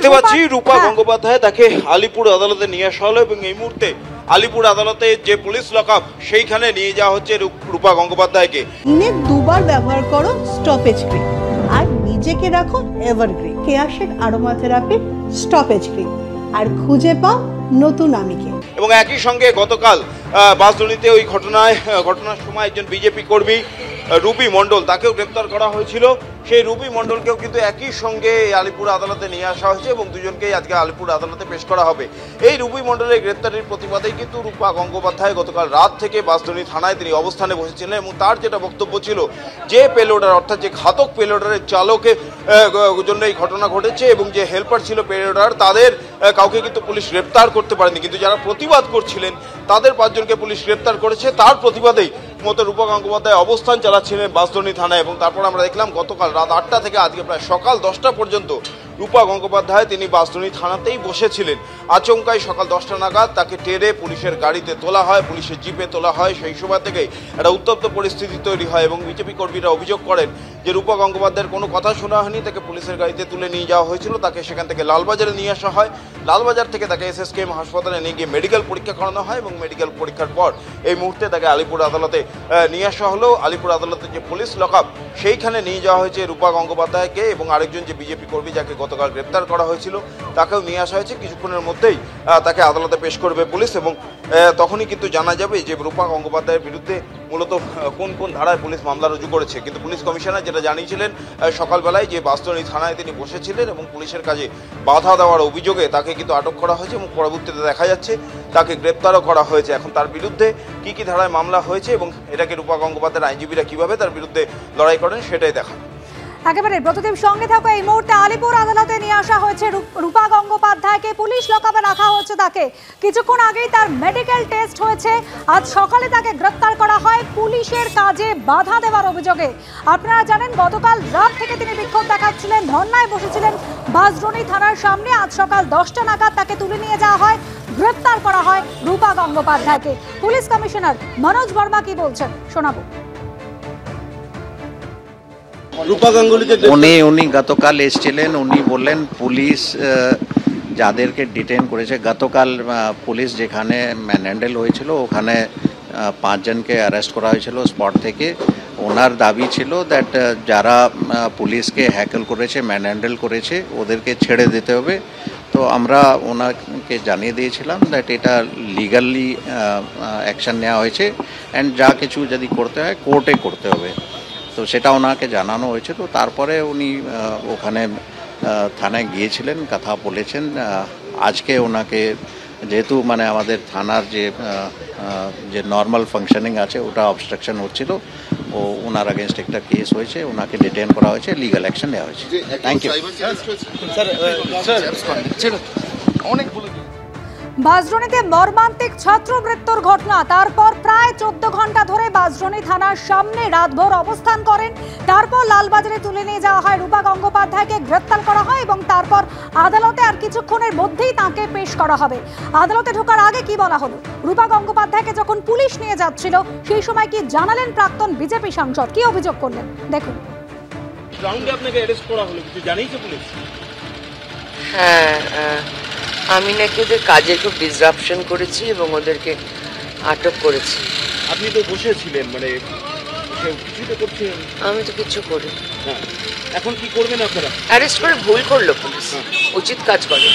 দেখতে পাচ্ছি রূপা গঙ্গোপাধ্যায়, তাকে আলিপুর আদালতে নিয়ে আসা হলো এবং এই মুহূর্তে আলিপুর আদালতে যে পুলিশ লকআপ সেইখানে নিয়ে যাওয়া হচ্ছে রূপা গঙ্গোপাধ্যায়কে। দিনে দুবার ব্যবহার করো স্টপেজ ক্রিম আর নিজেকে রাখো evergreen. Keya Seth aromatherapy stop age cream আর খুঁজে পাও নতুন আমিকে। এবং একই সঙ্গে গতকাল বাসদুনিতে ওই ঘটনার সময় একজন বিজেপি কর্মী রুবি মণ্ডল, তাকেও গ্রেপ্তার করা হয়েছিল। সেই রুবি মণ্ডলকেও কিন্তু একই সঙ্গে আলিপুর আদালতে নিয়ে আসা হয়েছে এবং দুজনকেই আজকে আলিপুর আদালতে পেশ করা হবে। এই রুবি মণ্ডলের গ্রেপ্তারের প্রতিবাদেই কিন্তু রূপা গঙ্গোপাধ্যায় গতকাল রাত থেকে বাসদুনি থানায় তিনি অবস্থানে বসেছিলেন এবং তার যেটা বক্তব্য ছিল যে পেলোডার অর্থাৎ যে ঘাতক পেলোডারের চালকের জন্য এই ঘটনা ঘটেছে এবং যে হেল্পার ছিল পেলোডার তাদের কাউকে কিন্তু পুলিশ গ্রেপ্তার করতে পারেনি, কিন্তু যারা প্রতিবাদ করছিলেন তাদের 5 জনকে পুলিশ গ্রেপ্তার করেছে। তার প্রতিবাদেই মতো রূপা গঙ্গোপাধ্যায় অবস্থান চালাচ্ছিলেন বাসদুনি থানায় এবং তারপর আমরা দেখলাম গতকাল রাত 8টা থেকে আজকে প্রায় সকাল 10টা পর্যন্ত রূপা গঙ্গোপাধ্যায় তিনি বাসদুনি থানাতেই বসেছিলেন। আচমকাই সকাল 10টা নাগাদ তাকে টেনে পুলিশের গাড়িতে তোলা হয়, পুলিশের জিপে তোলা হয়। সেই সময় থেকেই একটা উত্তপ্ত পরিস্থিতি তৈরি হয় এবং বিজেপি কর্মীরা অভিযোগ করেন যে রূপা গঙ্গোপাধ্যায়ের কোনো কথা শোনা হয়নি, তাকে পুলিশের গাড়িতে তুলে নিয়ে যাওয়া হয়েছিল। তাকে সেখান থেকে লালবাজারে নিয়ে আসা হয়, লালবাজার থেকে তাকে SSKM হাসপাতালে নিয়ে গিয়ে মেডিকেল পরীক্ষা করানো হয় এবং মেডিকেল পরীক্ষার পর এই মুহূর্তে তাকে আলিপুর আদালতে নিয়ে আসা হলো। আলিপুর আদালতে যে পুলিশ লকআপ সেইখানে নিয়ে যাওয়া হয়েছে রূপা গঙ্গোপাধ্যায়কে এবং আরেকজন যে বিজেপি কর্মী যাকে গতকাল গ্রেপ্তার করা হয়েছিল তাকেও নিয়ে আসা হয়েছে। কিছুক্ষণের মধ্যেই তাকে আদালতে পেশ করবে পুলিশ এবং তখনই কিন্তু জানা যাবে যে রূপা গঙ্গোপাধ্যায়ের বিরুদ্ধে মূলত কোন কোন ধারায় পুলিশ মামলা রুজু করেছে। কিন্তু পুলিশ কমিশনার যেটা জানিয়েছিলেন সকালবেলায় যে বাসদুনি থানায় তিনি বসেছিলেন এবং পুলিশের কাজে বাধা দেওয়ার অভিযোগে তাকে কিন্তু আটক করা হয়েছে এবং পরবর্তীতে দেখা যাচ্ছে তাকে গ্রেপ্তারও করা হয়েছে। এখন তার বিরুদ্ধে কি কি ধারায় মামলা হয়েছে এবং এটাকে রূপা গঙ্গোপাধ্যায়ের আইনজীবীরা কিভাবে তার বিরুদ্ধে লড়াই করেন সেটাই দেখা। একেবারে প্রতিদিন সঙ্গে থাকো। এই মুহূর্তে আলিপুর আদালতে নিয়ে আসা হয়েছে রূপা গঙ্গোপাধ্যায়কে, পুলিশ লকআপে রাখা হয়েছে তাকে। কিছুক্ষণ আগেই তার মেডিকেল টেস্ট হয়েছে, আজ সকালে তাকে গ্রেপ্তার করা হয় পুলিশের কাজে বাধা দেওয়ার অভিযোগে। আপনারা জানেন গতকাল রাত থেকে তিনি বিক্ষোভ দেখাচ্ছিলেন, ধর্নায় বসেছিলেন বাসদুনি থানার সামনে। আজ সকাল 10টা নাগাদ তাকে তুলে নিয়ে যাওয়া হয়, গ্রেপ্তার করা হয় রূপা গঙ্গোপাধ্যায়কে। পুলিশ কমিশনার মনোজ বর্মা কি বলছেন শোনাবো। উনি গতকাল এসেছিলেন, উনি বললেন পুলিশ যাদেরকে ডিটেইন করেছে, গতকাল পুলিশ যেখানে ম্যানহ্যান্ডেল হয়েছিল ওখানে 5 জনকে অ্যারেস্ট করা হয়েছিল স্পট থেকে। ওনার দাবি ছিল দ্যাট যারা পুলিশকে হ্যাকেল করেছে, ম্যানহ্যান্ডেল করেছে ওদেরকে ছেড়ে দিতে হবে। তো আমরা ওনাকে জানিয়ে দিয়েছিলাম দ্যাট এটা লিগালি অ্যাকশন নেওয়া হয়েছে অ্যান্ড যা কিছু যদি করতে হয় কোর্টে করতে হবে। তো সেটা ওনাকে জানানো হয়েছে। তো তারপরে উনি ওখানে থানায় গিয়েছিলেন, কথা বলেছেন। আজকে ওনাকে যেহেতু মানে আমাদের থানার যে নর্মাল ফাংশনিং আছে ওটা অবস্ট্রাকশন হচ্ছিল, ওনার আগেনস্ট একটা কেস হয়েছে, ওনাকে ডিটেইন করা হয়েছে, লিগাল অ্যাকশন নেওয়া হয়েছে। Thank you. বাসদুনিতে মর্মান্তিক ছাত্রমৃত্যুর ঘটনা, তারপর প্রায় 14 ঘন্টা ধরে বাসদুনি থানার সামনে রাতভর অবস্থান করেন। তারপর লালবাজারে তুলে নিয়ে যাওয়া হয় রূপা গঙ্গোপাধ্যায়কে, গ্রেপ্তার করা হয় এবং তারপর আদালতে আর কিছুক্ষণের মধ্যেই তাকে পেশ করা হবে। আদালতে ঢোকার আগে কি বলা হলো, রূপা গঙ্গোপাধ্যায়কে যখন পুলিশ নিয়ে যাচ্ছিল সেই সময় কি জানালেন প্রাক্তন বিজেপি সাংসদ, কি অভিযোগ করলেন দেখুন। আপনাকে অ্যারেস্ট করা হলো, কিছু জানিয়েছে পুলিশ? হ্যাঁ, আমি নাকি ওদের কাজে খুব ডিসরাপশন করেছি এবং ওদেরকে আটক করেছি। আপনি তো বসেছিলেন, মানে কিছু তো করছিলেন। আমি তো কিছু করি। এখন কি করবেন আপনারা? অ্যারেস্ট করে ভুল করলো পুলিশ, উচিত কাজ করে।